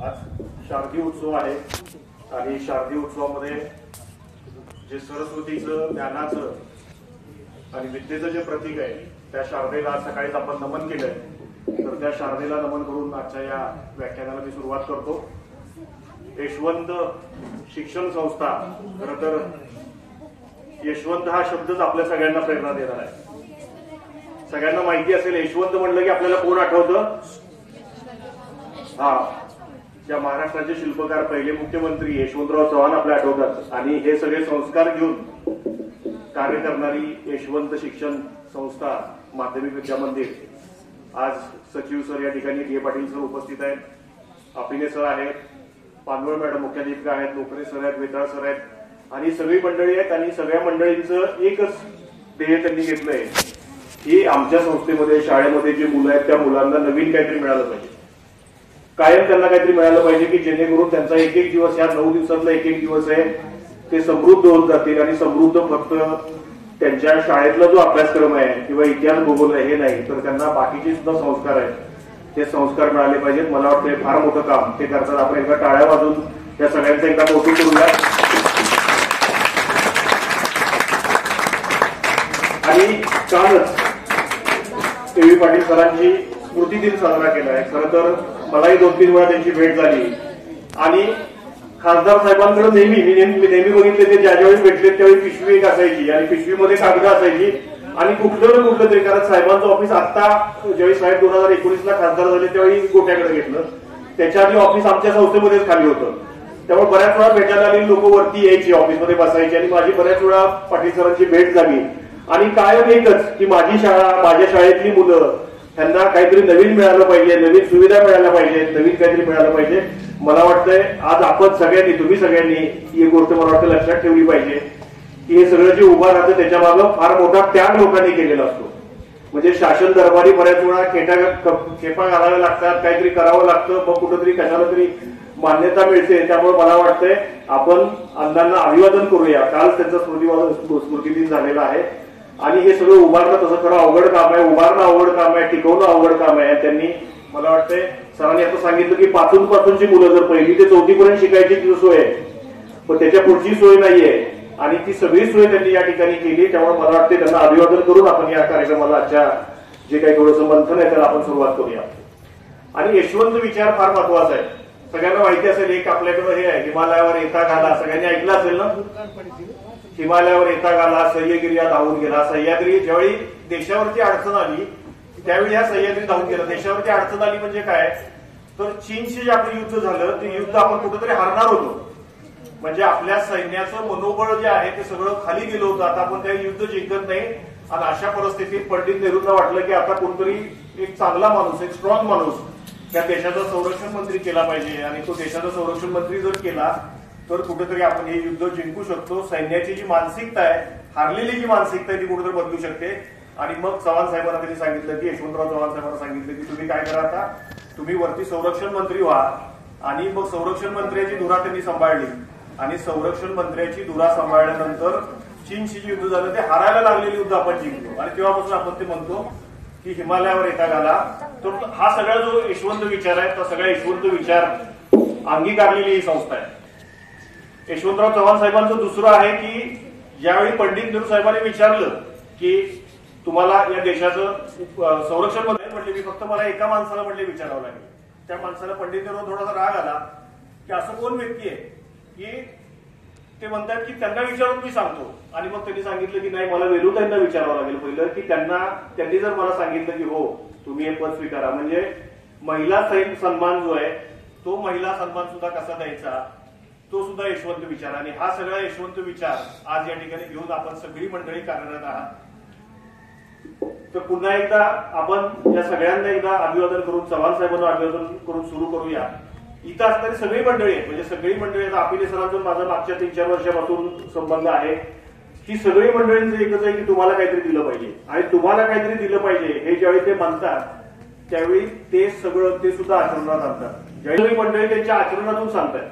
आज शारदीय उत्सव आहे आणि शारदीय उत्सवामध्ये जे सरस्वतीचं, ज्ञानाचं आणि विद्येचं जे प्रतीक आहे त्या शारदेला आज सकाळीच आपण नमन केलंय. तर त्या शारदेला नमन करून आजच्या या व्याख्यानाला मी सुरुवात करतो. यशवंत शिक्षण संस्था, खरं तर यशवंत हा शब्दच आपल्या सगळ्यांना प्रेरणा देणार आहे. सगळ्यांना माहिती असेल यशवंत म्हणलं की आपल्याला कोण आठवतं? हा, त्या महाराष्ट्राचे शिल्पकार, पहिले मुख्यमंत्री यशवंतराव चव्हाण आपल्या आठवतात. आणि हे सगळे संस्कार घेऊन कार्य करणारी यशवंत शिक्षण संस्था माध्यमिक विद्या मंदिर. आज सचिव सर या ठिकाणी डी ए पाटील सर उपस्थित आहेत, अपिने सर आहेत, पानवळ मॅडम मुख्याध्यापिका आहेत, नोकरे सर आहेत, वेताळ सर आहेत आणि सगळी मंडळी आहेत. आणि सगळ्या मंडळींचं एकच ध्येय त्यांनी घेतलंय की आमच्या संस्थेमध्ये, शाळेमध्ये जे मुलं आहेत त्या मुलांना नवीन काहीतरी मिळालं पाहिजे, कायम त्यांना काहीतरी मिळालं पाहिजे की जेणेकरून त्यांचा एक एक दिवस, या 9 दिवसातला एक एक दिवस आहे ते समृद्ध होत जातील. आणि समृद्ध फक्त त्यांच्या शाळेतला जो अभ्यासक्रम आहे किंवा इतिहास भूगोल आहे हे नाही, तर त्यांना बाकीचे सुद्धा संस्कार आहेत ते संस्कार मिळाले पाहिजेत. मला वाटतं हे फार मोठं काम ते करतात. आपण एकदा टाळ्या वाजून त्या सगळ्यांचं एकदा कौतुक करूया. आणि कालच डी पाटील सरांची स्मृती दिन साजरा केला आहे. खरं तर मलाही 2-3 वेळा त्यांची भेट झाली आणि खासदार साहेबांकडे नेहमी बघितले ते ज्या ज्यावेळी भेटले त्यावेळी पिशवी एक असायची आणि पिशवीमध्ये कागद असायची आणि कुठलं तरी, कारण साहेबांचं ऑफिस आता ज्यावेळी साहेब 2019ला खासदार झाले त्यावेळी गोट्याकडे घेतलं, त्याच्या आधी ऑफिस आमच्या संस्थेमध्येच खाली होतं. त्यामुळे बऱ्याच वेळा भेटायला आलेली लोक वरती यायची, ऑफिसमध्ये बसायची आणि माझी बऱ्याच वेळा पाटील सरांची भेट झाली. आणि कायम एकच की माझी शाळा, माझ्या शाळेतली मुलं, त्यांना काहीतरी नवीन मिळालं पाहिजे, नवीन सुविधा मिळायला पाहिजे, नवीन काहीतरी मिळालं पाहिजे. मला वाटतंय आज आपण सगळ्यांनी, तुम्ही सगळ्यांनी ही गोष्ट मला वाटतं लक्षात ठेवली पाहिजे की हे सगळं जे उभं राहतं त्याच्यामागं फार मोठा त्याग लोकांनी केलेला असतो. म्हणजे शासन दरबारी बऱ्याच वेळा खेपा घालाव्या लागतात, काहीतरी करावं लागतं, मग कुठंतरी कशाला तरी मान्यता मिळते. त्यामुळे मला वाटतंय आपण अण्णांना अभिवादन करूया. काल त्यांचा स्मृती दिन झालेला आहे आणि हे सगळं उभारणं तसं खरं अवघड काम आहे, उभारणं अवघड काम आहे, टिकवणं अवघड काम आहे. त्यांनी मला वाटतंय सरांनी आता सांगितलं की पासूनची मुलं जर 1ली ते 4थी पर्यंत शिकायची ती सोय आहे, पण त्याच्या पुढची सोय नाहीये आणि ती सगळी सोय त्यांनी या ठिकाणी केली. त्यामुळे मला वाटते त्यांना अभिवादन करून आपण या कार्यक्रमाला आजच्या जे काही थोडंसं मंथन आहे त्याला आपण सुरुवात करूया. आणि यशवंत विचार फार महत्वाचा आहे. सगळ्यांना माहिती असेल, एक आपल्याकडे हे आहे, हिमालयावर येता घाला, सगळ्यांनी ऐकलं असेल ना, हिमालयावर येता घाला, सह्याद्रीला धावून गेला. सह्याद्री ज्यावेळी देशावरची अडचण आली त्यावेळी ह्या सह्याद्री धावून गेला. देशावरची अडचण आली म्हणजे काय, तर चीनशी जे आपलं युद्ध झालं ते युद्ध आपण कुठेतरी हारणार होतो. म्हणजे आपल्या सैन्याचं मनोबळ जे आहे ते सगळं खाली गेलं होतं. आता आपण त्या युद्ध जिंकत नाही आणि अशा परिस्थितीत पंडित नेहरूंना वाटलं की आता कोणतरी एक चांगला माणूस, एक स्ट्रॉंग माणूस त्या देशाचा संरक्षण मंत्री केला पाहिजे. आणि तो देशाचा संरक्षण मंत्री जर केला तर कुठेतरी आपण हे युद्ध जिंकू शकतो. सैन्याची जी मानसिकता आहे, हारलेली जी मानसिकता आहे ती कुठेतरी बदलू शकते. आणि मग चव्हाण साहेबांना त्यांनी सांगितलं की, यशवंतराव चव्हाण साहेबांना सांगितलं की तुम्ही काय करा, आता तुम्ही वरती संरक्षण मंत्री व्हा. आणि मग संरक्षण मंत्र्याची धुरा त्यांनी सांभाळली आणि संरक्षण मंत्र्याची धुरा सांभाळल्यानंतर चीनशी जे युद्ध झालं ते हारायला लागलेले युद्ध आपण जिंकलो. आणि तेव्हापासून आपण ते म्हणतो की हिमालयावर येता घाला. तर हा सगळा जो यशवंत विचार आहे, तो सगळा यशवंत विचार अंगीकारलेली ही संस्था आहे. यशवंतराव चव्हाण साहेबांचं दुसरं आहे की ज्यावेळी पंडित नेहरू साहेबांनी विचारलं की तुम्हाला या देशाचं संरक्षण मंत्री म्हटले, मी फक्त मला एका माणसाला म्हटले विचारावं लागेल. त्या माणसाला पंडित नेहरू थोडासा राग आला की असं कोण व्यक्ती आहे की ते म्हणतात की त्यांना विचारून मी सांगतो. आणि मग त्यांनी सांगितलं की नाही, मला वेलुताईंना विचारावं लागेल पहिलं की त्यांनी जर मला सांगितलं की हो तुम्ही हे पद स्वीकारा, म्हणजे महिला सन्मान जो आहे तो महिला सन्मान सुद्धा कसा द्यायचा तो सुद्धा यशवंत विचार. आणि हा सगळा यशवंत विचार आज या ठिकाणी घेऊन आपण सगळी मंडळी कार्यरत आहात. तर पुन्हा एकदा आपण या सगळ्यांना एकदा अभिवादन करून, चव्हाण साहेबांना अभिवादन करून सुरू करूया. इथं असणारी सगळी मंडळी आहेत, म्हणजे सगळी मंडळी, आता अपिने सरांचं माझा मागच्या 3-4 वर्षापासून संबंध आहे. ही सगळी मंडळींचं एकच आहे की तुम्हाला काहीतरी दिलं पाहिजे. आणि तुम्हाला काहीतरी दिलं पाहिजे हे ज्यावेळी ते म्हणतात त्यावेळी ते सगळं ते सुद्धा आचरणात आणतात. ज्यावेळी मंडळी त्यांच्या आचरणातून सांगतात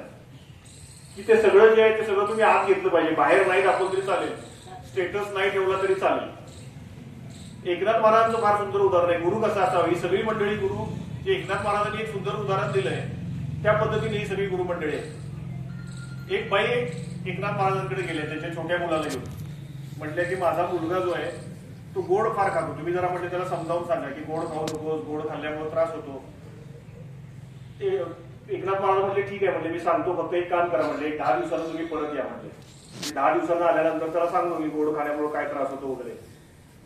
की ते सगळं जे आहे ते सगळं तुम्ही आत घेतलं पाहिजे, बाहेर नाही दाखवलं तरी चालेल, स्टेटस नाही ठेवला तरी चालेल. एकनाथ महाराजांचं फार सुंदर उदाहरण आहे. गुरु कसा असावा, ही सगळी मंडळी गुरु जे एकनाथ महाराजांनी एक सुंदर उदाहरण दिलंय त्या पद्धतीने ही सगळी गुरुमंडळी आहे. एक बाई एकनाथ महाराजांकडे गेले त्याच्या छोट्या मुलाला घेऊन. म्हटले की माझा मुलगा जो आहे तो गोड फार खातो, तुम्ही जरा म्हटले त्याला समजावून सांगा की गोड खाऊ नकोस, गोड खाल्ल्यामुळे त्रास होतो. एकनाथ महाराज म्हटले ठीक आहे, म्हणजे मी सांगतो, फक्त एक काम करा, म्हणजे 10 दिवसांना तुम्ही परत या. म्हणजे 10 दिवसांना आल्यानंतर त्याला सांगतो मी गोड खाण्यामुळे काय त्रास होतो वगैरे.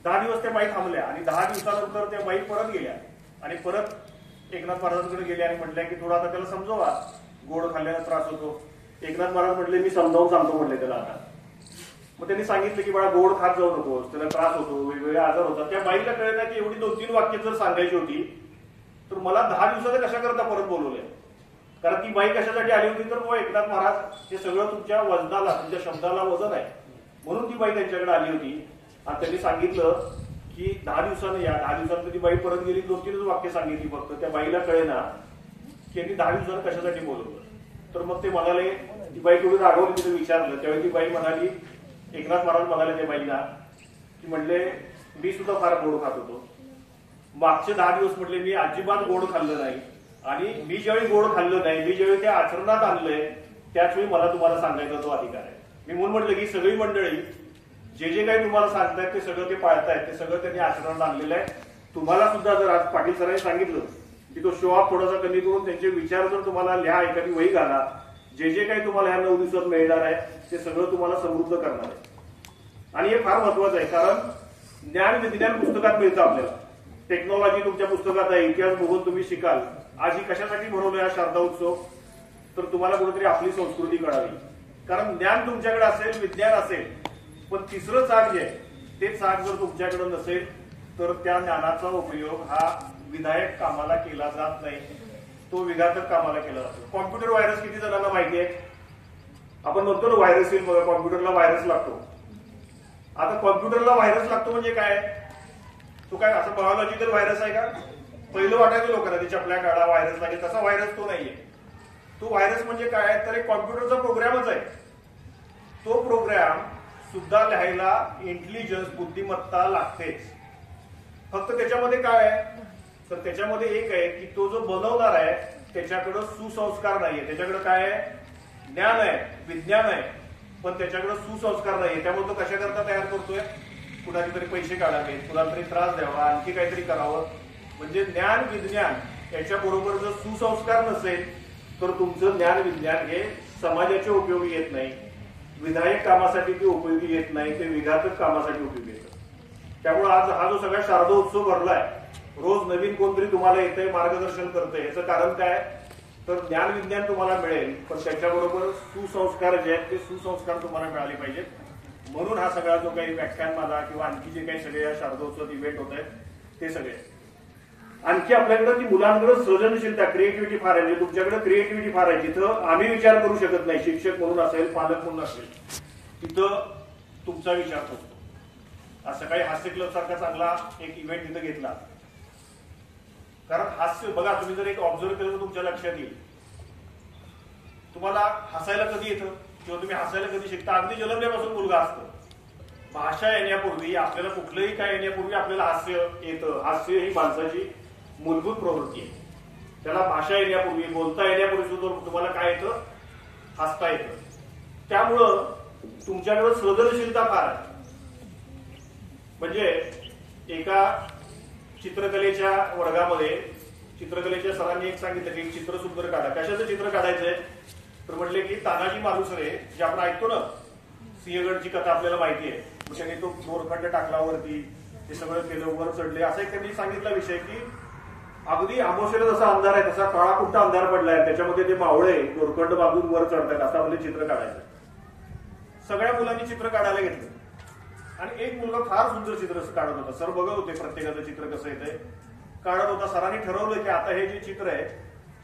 10 दिवस त्या बाई थांबल्या आणि 10 दिवसानंतर त्या बाई परत गेल्या आणि परत एकनाथ महाराजांकडे गेल्या आणि म्हटल्या की थोडा आता त्याला समजवा, गोड खाल्ल्याने त्रास होतो. एकनाथ महाराज म्हटले मी समजावून सांगतो म्हटले त्याला आता. मग त्यांनी सांगितलं की बाळा गोड खात जाऊ नकोस, त्याला त्रास होतो, वेगवेगळे आजार होतात. त्या बाईला कळलं नाही की एवढी 2-3 वाक्य जर सांगायची होती तर मला 10 दिवसाचं कशा करता परत बोलवलंय. कारण ती बाई कशासाठी आली होती तर मग एकनाथ महाराज हे सगळं तुमच्या वजनाला, तुमच्या शब्दाला वजन आहे म्हणून ती बाई त्यांच्याकडे आली होती. आणि त्यांनी सांगितलं की 10 दिवसांनी या. 10 दिवसांनी ती बाई परत गेली, 2-3 वाक्य सांगितली फक्त. त्या बाईला कळेना की यांनी 10 दिवसांना कशासाठी बोलवलं. तर मग ते म्हणाले, ती बाई थोडी रागवली, तिथे विचारलं. त्यावेळी ती बाई म्हणाली, एकनाथ महाराज म्हणाले त्या बाईला की म्हणले मी सुद्धा फार गोड खात होतो, मागचे 10 दिवस म्हटले मी अजिबात गोड खाल्लं नाही, आणि मी ज्यावेळी गोड खाल्लं नाही, मी ज्यावेळी ते आचरणात आणलंय त्याच वेळी मला तुम्हाला सांगायचा तो अधिकार आहे. मी म्हणून म्हटलं की सगळी मंडळी जे जे काही तुम्हाला सांगतायत ते सगळं ते पाळतायत, ते सगळं त्यांनी आचरणात आणलेलं आहे. तुम्हाला सुद्धा जर आज पाटील सरांनी सांगितलं की तो शो ऑफ थोडासा कमी करून त्यांचे विचार जर तुम्हाला लिहा, एखादी वही घाला, जे जे काही तुम्हाला ह्या 9 दिवसात मिळणार आहे ते सगळं तुम्हाला समृद्ध करणार आहे. आणि हे फार महत्वाचं आहे, कारण ज्ञान विज्ञान पुस्तकात मिळतं आपल्याला, टेक्नॉलॉजी तुमच्या पुस्तकात आहे, इतिहास बघून तुम्ही शिकाल. आज ही कशासाठी म्हणवलं हा शारदा उत्सव, तर तुम्हाला कुठेतरी आपली संस्कृती कळावी. कारण ज्ञान तुमच्याकडे असेल, विज्ञान असेल, पण तिसरं चाक जे आहे ते चाक जर तुमच्याकडे नसेल तर त्या ज्ञानाचा उपयोग हा विधायक कामाला केला जात नाही, तो विघातक कामाला केला जातो. कॉम्प्युटर व्हायरस किती जणांना माहिती आहे? आपण म्हणतो ना व्हायरस येईल, बघा कॉम्प्युटरला व्हायरस लागतो. आता कॉम्प्युटरला व्हायरस लागतो म्हणजे काय? तो काय असं बायोलॉजिकल व्हायरस आहे का? पहिलं वाटायचं लोकांना ते चपल्या काढा व्हायरस लागेल, तसा व्हायरस तो नाहीये. तो व्हायरस म्हणजे काय तर एक कॉम्प्युटरचा प्रोग्रामच आहे. तो प्रोग्राम सुद्धा लिहायला इंटेलिजन्स, बुद्धिमत्ता लागतेच. फक्त त्याच्यामध्ये काय आहे तर त्याच्यामध्ये एक आहे की तो जो बनवणार आहे त्याच्याकडे सुसंस्कार नाहीये. त्याच्याकडे काय आहे? ज्ञान आहे, विज्ञान आहे, पण त्याच्याकडे सुसंस्कार नाहीये. त्यामुळे तो कशा करता तयार करतोय? कुणाचे तरी पैसे काढावे, कुणाला तरी त्रास द्यावा, आणखी काहीतरी करावं. म्हणजे ज्ञान विज्ञान याच्याबरोबर जर सुसंस्कार नसेल तर तुमचं ज्ञान विज्ञान हे समाजाच्या उपयोगी येत नाही, विधायक कामासाठी ते उपयोगी येत नाही, ते विघातक कामासाठी उपयोगी येतं. त्यामुळे आज हा जो सगळा शारदा उत्सव भरलाय, रोज नवीन कोणतरी तुम्हाला येतंय, मार्गदर्शन करतंय. याचं कारण काय तर ज्ञान विज्ञान तुम्हाला मिळेल, पण त्याच्याबरोबर सुसंस्कार जे आहेत ते सुसंस्कार तुम्हाला मिळाले पाहिजेत. म्हणून हा सगळा जो काही व्याख्यान माझा किंवा आणखी जे काही सगळे या शारदोत्सव इव्हेंट होत आहेत ते सगळे. आणखी आपल्याकडे ती मुलांकडे सृजनशीलता, क्रिएटिव्हिटी फार आहे. म्हणजे तुमच्याकडे क्रिएटिव्हिटी फार आहे. जिथं आम्ही विचार करू शकत नाही, शिक्षक म्हणून असेल, पालक म्हणून असेल, तिथं तुमचा विचार होतो. आज सकाळी हास्य क्लब सारखा चांगला एक इव्हेंट तिथं घेतला. कारण हास्य बघा, तुम्ही जर एक ऑब्झर्व केलं तर तुमच्या लक्षात येईल. तुम्हाला हसायला कधी येतं किंवा तुम्ही हसायला कधी शिकता? अगदी जन्मल्यापासून मुलगा असतो. भाषा येण्यापूर्वी, आपल्याला कुठलंही काय येण्यापूर्वी आपल्याला हास्य येतं. हास्य ही माणसाची मूलभूत प्रवृत्ती आहे. त्याला भाषा येण्यापूर्वी, बोलता येण्यापूर्वी सुद्धा तुम्हाला काय येतं? हसता येतं. त्यामुळं तुमच्याकडे सृजनशीलता फार आहे. म्हणजे एका चित्रकलेच्या वर्गामध्ये चित्रकलेच्या सरांनी एक सांगितलं की चित्र सुंदर काढा. कशाचं चित्र काढायचंय तर म्हटले की तानाजी मालुसरे जे आपण ऐकतो ना, सिंहगडची कथा आपल्याला माहिती आहे. मग त्यांनी तो दोरखंड टाकला वरती, ते सगळं केलं, वर चढले. असं एक त्यांनी सांगितला विषय की अगदी आमोशेला जसा अंधार आहे तसा काळा कुठं अंधार पडलाय, त्याच्यामध्ये ते मावळे दोरखंड बांधून वर चढतात, असं आपले चित्र काढायचं. सगळ्या मुलांनी चित्र काढायला घेतलं आणि एक मुलगा फार सुंदर चित्र काढत होता. सर बघत होते प्रत्येकाचं चित्र कसं येतंय, काढत होता. सरांनी ठरवलं की आता हे जे चित्र आहे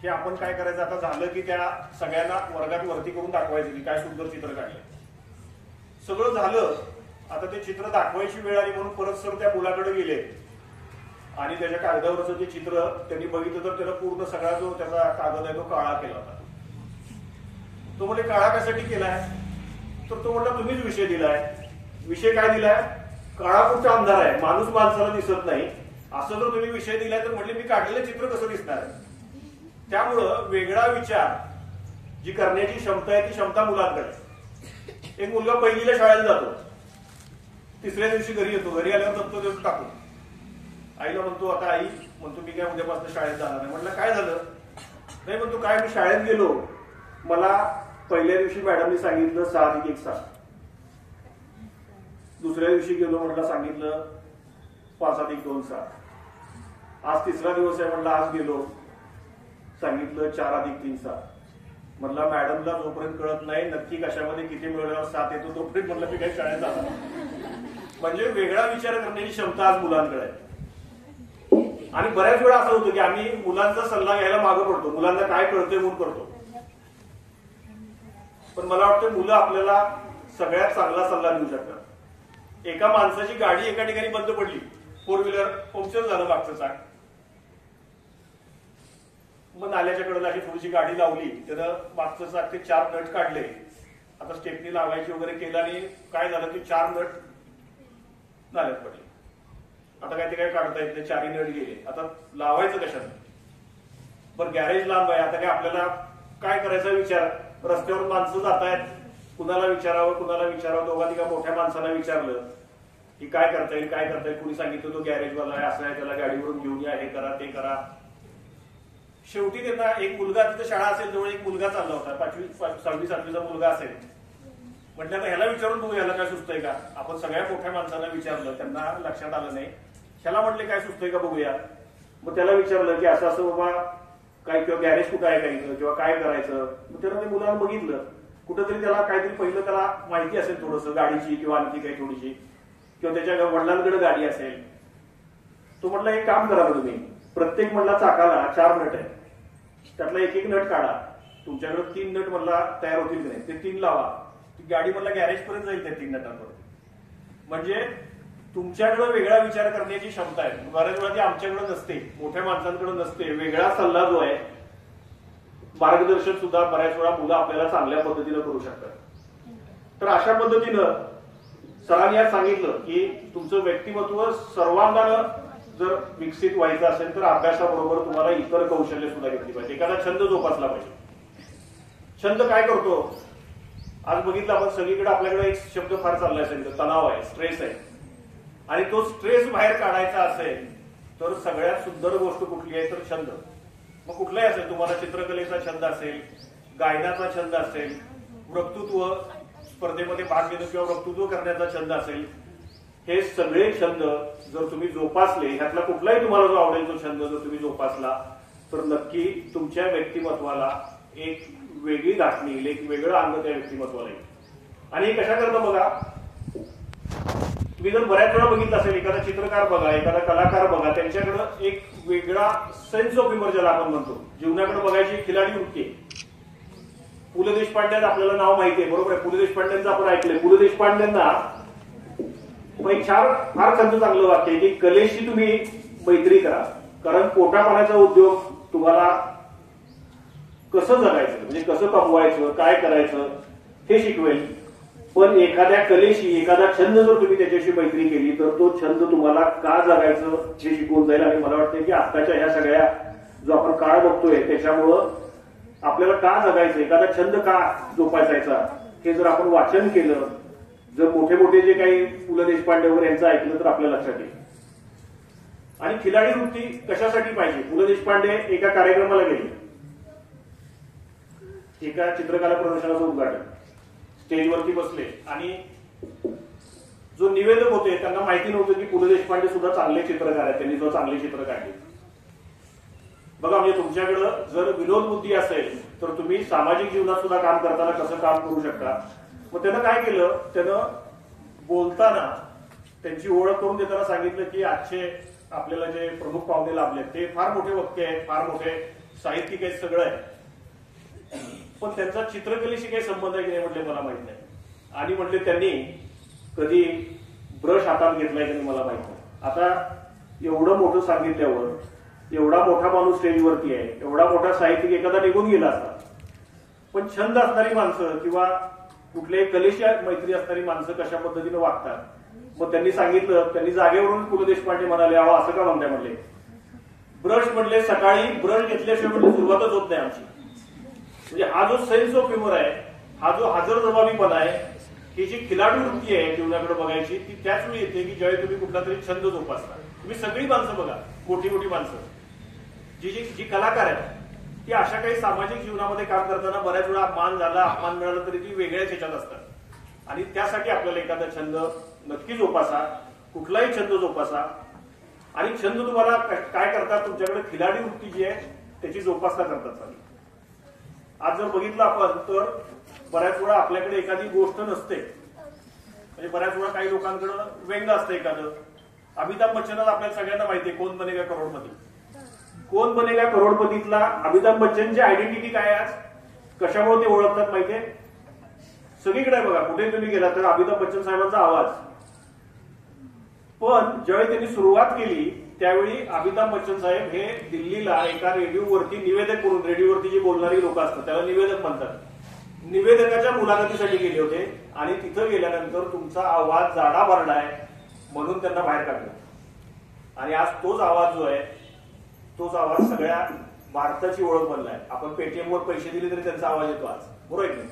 हे आपण काय करायचं, आता झालं की त्या सगळ्यांना वर्गात वरती करून दाखवायचं की काय सुंदर चित्र काढलंय. सगळं झालं, आता ते चित्र दाखवायची वेळ आली म्हणून परत सर त्या मुलाकडे गेले आणि त्याच्या कागदावरचं जे चित्र त्यांनी बघितलं तर त्याला पूर्ण सगळा जो त्याचा कागद आहे तो काळा केला होता. तो म्हणजे काळा कशासाठी केलाय तर तो म्हटला तुम्हीच विषय दिलाय. विषय काय दिलाय? काळा कुठचा अंधार आहे, माणूस माणसाला दिसत नाही, असं जर तुम्ही विषय दिलाय तर म्हटले मी काढलेलं चित्र कसं दिसणार आहे. त्यामुळं वेगळा विचार जी करण्याची क्षमता आहे ती क्षमता मुलांकडे. एक मुलगा पहिलीला शाळेत जातो, तिसऱ्या दिवशी घरी येतो, घरी आल्यावर दप्तर देऊन टाकून आईला म्हणतो, आता आई म्हणतो मी काय उद्यापासून शाळेत जाणार नाही. म्हटलं काय झालं? नाही म्हणतो, काय मी शाळेत गेलो, मला पहिल्या दिवशी मॅडमनी सांगितलं 6+1=7. दुसऱ्या दिवशी गेलो, म्हटलं सांगितलं 5+2=7. आज तिसरा दिवस आहे, म्हटलं आज गेलो, सांगितलं 4+3=7. म्हटलं मॅडमला जोपर्यंत कळत नाही नक्की कशामध्ये किती मिळवल्यावर 7 येतो तोपर्यंत म्हटलं मी काही शाळेत जाणार. म्हणजे वेगळा विचार करण्याची क्षमता आज मुलांकडे आहे. आणि बऱ्याच वेळा असं होतं की आम्ही मुलांचा सल्ला घ्यायला मागं पडतो, मुलांना काय कळतंय म्हणून करतो. पण मला वाटतं मुलं आपल्याला सगळ्यात चांगला सल्ला देऊ शकतात. एका माणसाची गाडी एका ठिकाणी बंद पडली, 4 व्हीलर पंक्चर झालं मागचं चाक. मग नाल्याच्या कडेला अशी थोडीशी गाडी लावली, त्यानं मागचं चाक ते 4 नट काढले. आता स्टेपनी लावायची वगैरे केलं आणि काय झालं की 4 नट नाल्यात पडले. आता काय ते काय काढता येत नाही, 4ही नट गेले. आता लावायचं कशानं? बरं गॅरेज लांब आहे, आता काय आपल्याला काय करायचा विचार, रस्त्यावर माणसं जात आहेत, कुणाला विचारावं, दोघा तिघा मोठ्या माणसाला विचारलं की काय करता येईल काय करता येईल. कुणी सांगितलं तो गॅरेजवाला आहे, असं आहे, त्याला गाडीवरून घेऊन या, हे करा ते करा. शेवटी त्यांना एक मुलगा, तिथे शाळा असेल जवळ, एक मुलगा चालला होता, 5वी 6वी 7वीचा मुलगा असेल. म्हटलं आता ह्याला विचारून बघू, ह्याला काय सुचतंय का. आपण सगळ्या मोठ्या माणसांना विचारलं, त्यांना लक्षात आलं नाही. ह्याला म्हटले काय सुचतंय का बघूया. मग त्याला विचारलं की असं असं बाबा काय, किंवा गॅरेज कुठं आहे काही किंवा काय करायचं. मग त्याला ते मुलानं बघितलं, कुठंतरी त्याला काहीतरी पहिलं त्याला माहिती असेल थोडंसं गाडीची किंवा आणखी काही थोडीशी, किंवा त्याच्या वडिलांकडे गाडी असेल. तो म्हटलं एक काम करा तुम्ही, प्रत्येक म्हणला चाकाला 4 नट आहे, त्यातला एक नट काढा. तुमच्याकडे 3 नट म्हणला तयार होतील की नाही, ते 3 लावा. ती गाडी म्हणला गॅरेज पर्यंत जाईल त्या 3 नटांवर. म्हणजे तुमच्याकडे वेगळा विचार करण्याची क्षमता आहे. बऱ्याच वेळा ती आमच्याकडे नसते, मोठ्या माणसांकडे नसते. वेगळा सल्ला जो आहे, मार्गदर्शन सुद्धा बऱ्याच वेळा मुलं आपल्याला चांगल्या पद्धतीनं करू शकतात. तर अशा पद्धतीनं सरांनी आज सांगितलं की तुमचं व्यक्तिमत्व सर्वांगानं जर विकसित व्हायचं असेल तर अभ्यासाबरोबर तुम्हाला इतर कौशल्य सुद्धा घेतली पाहिजे. एखादा छंद जोपासला पाहिजे. छंद काय करतो, आज बघितलं आपण सगळीकडे आपल्याकडे एक शब्द फार चाललाय, सगळीकडे तणाव आहे, स्ट्रेस आहे. आणि तो स्ट्रेस बाहेर काढायचा असेल तर सगळ्यात सुंदर गोष्ट कुठली आहे तर छंद. मग कुठलाही असेल, तुम्हाला चित्रकलेचा छंद असेल, गायनाचा छंद असेल, वक्तृत्व स्पर्धेमध्ये भाग घेणं किंवा वक्तृत्व करण्याचा छंद असेल, हे सगळे छंद जर तुम्ही जोपासले, ह्यातला कुठलाही तुम्हाला जो आवडेल तो छंद जर तुम्ही जोपासला तर नक्की तुमच्या व्यक्तिमत्वाला एक वेगळी गाठणी येईल, एक वेगळं अंग त्या व्यक्तिमत्वाला येईल. आणि हे कशा करतं बघा, तुम्ही जर बऱ्याच वेळा बघितलं असेल, एखादा चित्रकार बघा, एखादा कलाकार बघा, त्यांच्याकडे एक वेगळा सेन्स ऑफ ह्युमर ज्याला आपण म्हणतो, जीवनाकडे बघायची खिलाडी वृत्ती आहे. पु ल देशपांड्यांचं आपल्याला नाव माहिती आहे, बरोबर आहे. पु ल देशपांड्यांचं आपण ऐकलंय. पु ल देशपांड्यांना फार चांगलं वाक्य आहे की कलेशी तुम्ही मैत्री करा, कारण पोटापाण्याचा उद्योग तुम्हाला कसं जगायचं, म्हणजे कसं कमवायचं, काय करायचं हे शिकवेल. पण एखाद्या कलेशी, एखादा छंद जर तुम्ही त्याच्याशी मैत्री केली तर तो छंद तुम्हाला का जगायचं हे शिकवून जाईल. आणि मला वाटतं की आत्ताच्या ह्या सगळ्या जो आपण काळ बघतोय त्याच्यामुळं आपल्याला का जगायचं, एखादा छंद का जोपासायचा हे जर आपण वाचन केलं, जर मोठे मोठे जे काही पु ल देशपांडे वगैरे यांचं ऐकलं तर आपल्या लक्षात येईल. आणि खिलाडी वृत्ती कशासाठी पाहिजे. पु ल देशपांडे एका कार्यक्रमाला गेले, एका चित्रकला प्रदर्शनाचं उद्घाटन, स्टेजवरती बसले आणि जो निवेदक होते त्यांना माहिती नव्हतं की पु ल देशपांडे सुद्धा चांगले चित्रकार आहेत, त्यांनी जो चांगले चित्र काढले. बघा, म्हणजे तुमच्याकडं जर विनोद बुद्धी असेल तर तुम्ही सामाजिक जीवनात सुद्धा काम करताना कसं काम करू शकता. मग त्यानं काय केलं, त्यानं बोलताना त्यांची ओळख करून देताना सांगितलं की आजचे आपल्याला जे प्रमुख पाहुणे लाभले ते फार मोठे वक्ते आहेत, फार मोठे साहित्यिक आहेत, सगळं आहे, पण त्यांचा चित्रकलेशी काही संबंध आहे की नाही म्हटले मला माहित नाही. आणि म्हटले त्यांनी कधी ब्रश हातात घेतलाय की नाही मला माहित नाही. आता एवढं मोठं सांगितल्यावर, एवढा मोठा माणूस स्टेजवरती आहे, एवढा मोठा साहित्यिक एखादा निघून गेला असता, पण छंद असणारी माणसं किंवा कुठल्याही कलेशी मैत्री असणारी माणसं कशा पद्धतीने वागतात. मग त्यांनी सांगितलं, त्यांनी जागेवरून पु ल देशपांडे म्हणाले, अहो असं का म्हणताय म्हणले, ब्रश म्हटले सकाळी ब्रश घेतल्याशिवाय म्हणजे सुरुवातच होत नाही आमची. म्हणजे हा जो सेन्स ऑफ ह्युमर आहे, हा जो हजरजबाबीपणा आहे, ही जी खिलाडू वृत्ती आहे जीवनाकडे बघायची, ती त्याच वेळी येते की ज्यावेळी तुम्ही कुठला तरी छंद जोपासता. तुम्ही सगळी माणसं बघा, मोठी मोठी माणसं जी कलाकार आहेत, ती अशा काही सामाजिक जीवनामध्ये काम करताना बऱ्याच वेळा मान झाला, अपमान मिळाला तरी ती वेगळ्याच ह्याच्यात असतात. आणि त्यासाठी आपल्याला एखादा छंद नक्की जोपासा, कुठलाही छंद जोपासा. आणि छंद तुम्हाला काय करतात, तुमच्याकडे खिलाडी वृत्ती जी आहे त्याची जोपासना करतात चालेल. आज जर बघितलं आपण तर बऱ्याच वेळा आपल्याकडे एखादी गोष्ट नसते. म्हणजे बऱ्याच वेळा काही लोकांकडे व्यंग असतं एखादं. अमिताभ बच्चनला आपल्याला सगळ्यांना माहितीये कोण बनेगा करोडपती. कोण बनेगा करोडपतीतला अमिताभ बच्चनची आयडेंटिटी काय आज, कशामुळे ते ओळखतात माहितीये? सगळीकडे बघा, कुठे तुम्ही गेला तर अमिताभ बच्चन साहेबांचा आवाज. पण ज्यावेळी त्यांनी सुरुवात केली त्यावेळी अमिताभ बच्चन साहेब हे दिल्लीला एका रेडिओवरती निवेदक करून, रेडिओवरती जे बोलणारी लोक असतात त्याला निवेदक म्हणतात, निवेदकाच्या मुलाखतीसाठी गेले होते. आणि तिथं गेल्यानंतर तुमचा आवाज जाडा भरडाय म्हणून त्यांना बाहेर काढलं. आणि आज तोच आवाज जो आहे, तोच आवाज सगळ्या भारताची ओळख बनलाय. आपण पेटीएमवर पैसे दिले तरी त्यांचा आवाज येतो आज, बरोबर आहे की?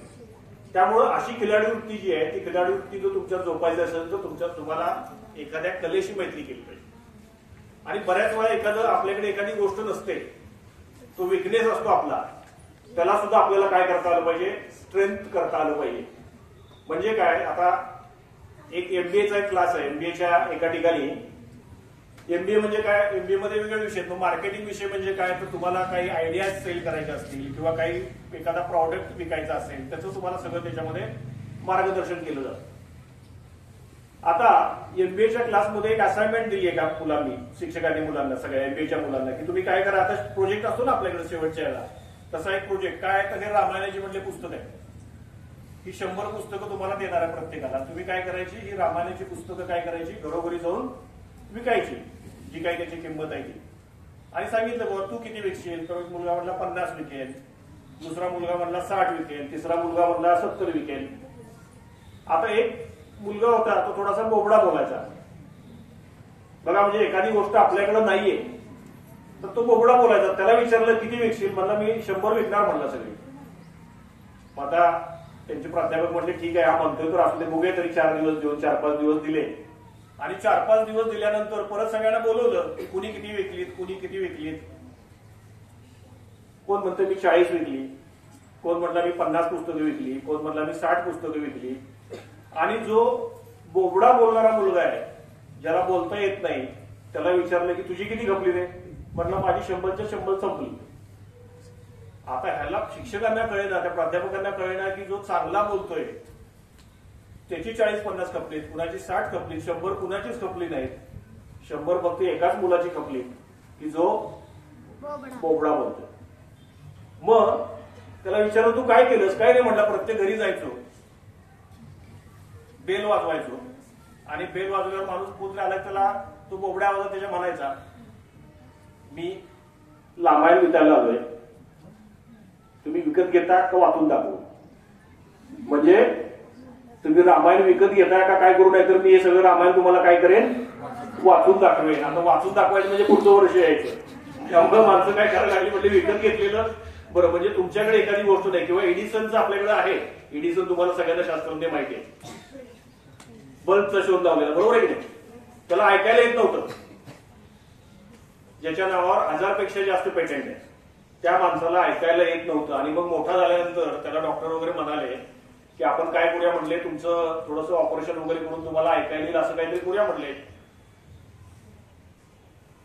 त्यामुळं अशी खिलाडी वृत्ती जी आहे, ती खिलाडी वृत्ती जर तुमच्यात जोपायची असेल तर तुम्हाला एखाद्या कलेशी मैत्री केली पाहिजे. आणि बऱ्याच वेळा आपल्याकडे एखादी गोष्ट नसते, तो विकनेस असतो आपला, त्याला सुद्धा आपल्याला काय करता आलं पाहिजे, स्ट्रेंथ करता आलं पाहिजे. म्हणजे काय, आता एक एमबीएचा एक क्लास आहे, एमबीएच्या एका ठिकाणी. एमबीए म्हणजे काय, एमबीए मध्ये वेगळे विषय. मार्केटिंग विषय म्हणजे काय, तर तुम्हाला काही आयडियाज सेल करायचे असतील किंवा काही एखादा प्रॉडक्ट विकायचा असेल, त्याचं तुम्हाला सगळं त्याच्यामध्ये मार्गदर्शन केलं जातं. आता एमबीएच्या क्लासमध्ये एक असाइनमेंट दिली आहे का मुलांनी, शिक्षकांनी मुलांना, सगळ्या एमबीएच्या मुलांना, की तुम्ही काय करा. आता प्रोजेक्ट असतो ना आपल्याकडे शेवटच्या याला, तसा एक प्रोजेक्ट काय, तर हे रामायणाची म्हटले पुस्तक आहे. ही 100 पुस्तकं तुम्हाला देणार आहे प्रत्येकाला. तुम्ही काय करायची, ही रामायणाची पुस्तकं काय करायची, घरोघरी जाऊन विकायची, जी काही त्याची किंमत आहे ती. आणि सांगितलं बाबा तू किती विकशील, तर मुलगा म्हणला 50 विकेल, दुसरा मुलगा म्हणला 60 विकेल, तिसरा मुलगा म्हणला 70 विकेल. आता एक मुलगा होता, तो थोडासा बोबडा बोलायचा. बघा, म्हणजे एखादी गोष्ट आपल्याकडे नाहीये तर तो बोबडा बोलायचा. त्याला विचारलं किती विकशील, म्हणला मी 100 विकणार म्हणला सगळी. आता त्यांचे प्राध्यापक म्हणले ठीक आहे, हा म्हणतोय तर असले बघूया तरी 4 दिवस देऊन 4-5 दिवस दिले. आणि 4-5 दिवस दिल्यानंतर परत सगळ्यांना बोलवलं, कुणी किती विकलीत, कुणी किती विकलीत. कोण म्हणतोय मी 40 विकली, कोण म्हटलं मी 50 पुस्तकं विकली, कोण म्हटलं मी 60 पुस्तकं विकली. आणि जो बोबडा बोलणारा मुलगा आहे, ज्याला बोलता येत नाही, त्याला विचारलं की तुझी किती खपली रे, म्हटलं माझी 100च्या 100 संपली. आता ह्याला शिक्षकांना कळेना, त्या प्राध्यापकांना कळेना की जो चांगला बोलतोय त्याची 40-50 खपलीत, कुणाची 60 खपलीत, 100 कुणाचीच खपली नाहीत. 100 फक्त एकाच मुलाची खपली की जो बोबडा बोलतोय. मग त्याला विचारलं तू काय केलंस, काय नाही म्हटलं प्रत्येक घरी जायचो, बेल वाजवायचो, आणि बेल वाजवल्यावर माणूस पुत्र आला त्याला तो बोबड्या आवाजात त्याच्या म्हणायचा मी रामायण विकायला आलोय, तुम्ही विकत घेता का वाचून दाखवू. म्हणजे तुम्ही रामायण विकत घेताय का काय करू, नाही तर मी हे सगळं रामायण तुम्हाला काय करेन, वाचून दाखवेन. आता वाचून दाखवायचं म्हणजे पुढचं वर्ष यायचं. त्यामुळे माणसं काय करायला लागली, म्हणजे विकत घेतलेलं बरं. म्हणजे तुमच्याकडे एखादी गोष्ट नाही, किंवा एडिसनचं आपल्याकडे आहे, एडिसन तुम्हाला सगळ्यांना शास्त्रज्ञ माहिती आहे, बल्बचा शोध लावलेला, बरोबर आहे की नाही. त्याला ऐकायला येत नव्हतं, ज्याच्या नावावर 1000पेक्षा जास्त पेटंट आहे, त्या माणसाला ऐकायला येत नव्हतं. आणि मग मोठा झाल्यानंतर त्याला डॉक्टर वगैरे म्हणाले की आपण काय करूया म्हणले, तुमचं थोडंसं ऑपरेशन वगैरे करून तुम्हाला ऐकायला येईल असं काहीतरी करूया म्हणले.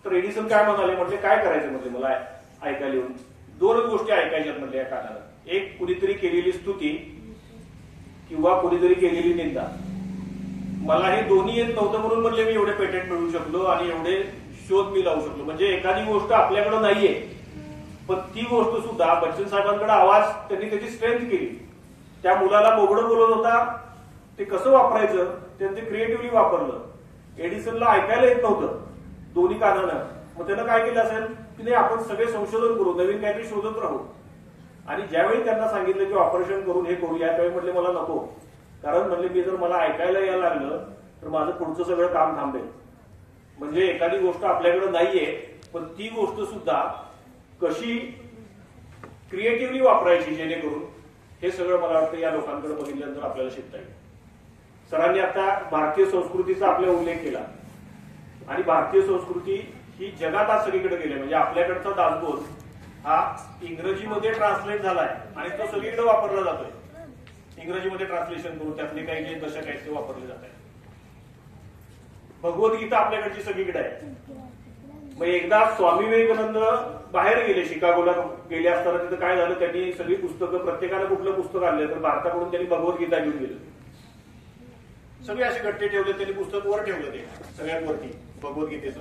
तर एडिसन काय म्हणाले, म्हटले काय करायचं म्हटले मला ऐकायला येऊन. 2च गोष्टी ऐकायच्यात म्हटले या कानाला, एक कुणीतरी केलेली स्तुती किंवा कुणीतरी केलेली निंदा. मला हे दोन्ही येत नव्हतं म्हणून म्हणले मी एवढे पेटंट मिळवू शकलो आणि एवढे शोध मी लावू शकलो. म्हणजे एखादी गोष्ट आपल्याकडे नाहीये, पण ती गोष्ट सुद्धा बच्चन साहेबांकडे आवाज, त्यांनी त्याची स्ट्रेंथ केली. त्या मुलाला बोबडं बोलत होता, ते कसं वापरायचं त्यांनी क्रिएटिव्हली वापरलं. एडिसनला ऐकायला येत नव्हतं दोन्ही कानानं, मग त्यानं काय केलं असेल की नाही आपण सगळे संशोधन करू, नवीन काहीतरी शोधत राहू. आणि ज्यावेळी त्यांना सांगितलं की ऑपरेशन करून हे करूया, त्यावेळी म्हटले मला नको, कारण म्हणले मी जर मला ऐकायला यायला लागलं तर माझं पुढचं सगळं काम थांबेल. म्हणजे एखादी गोष्ट आपल्याकडे नाहीये पण ती गोष्ट सुद्धा कशी क्रिएटिव्हली वापरायची जेणेकरून हे सगळं मला वाटतं या लोकांकडे बघितल्यानंतर आपल्याला शिकता येईल. सरांनी आता भारतीय संस्कृतीचा आपला उल्लेख केला आणि भारतीय संस्कृती ही जगात आज सगळीकडे गेली. म्हणजे आपल्याकडचा दासबोध हा इंग्रजीमध्ये ट्रान्सलेट झालाय आणि तो सगळीकडे वापरला जातोय. इंग्रजीमध्ये ट्रान्सलेशन करून त्यातले काही जे दशक आहेत ते वापरले जात आहेत. भगवद्गीता आपल्याकडची सगळीकडे आहे. मग एकदा स्वामी विवेकानंद बाहेर गेले, शिकागोला गेले असताना तिथं काय झालं, त्यांनी सगळी पुस्तकं प्रत्येकानं कुठलं पुस्तक आणलं तर भारताकडून त्यांनी भगवद्गीता घेऊन गेलं. सगळे असे गट्टे ठेवले, त्यांनी पुस्तक वर ठेवलं ते सगळ्यात वरती भगवद्गीतेचं.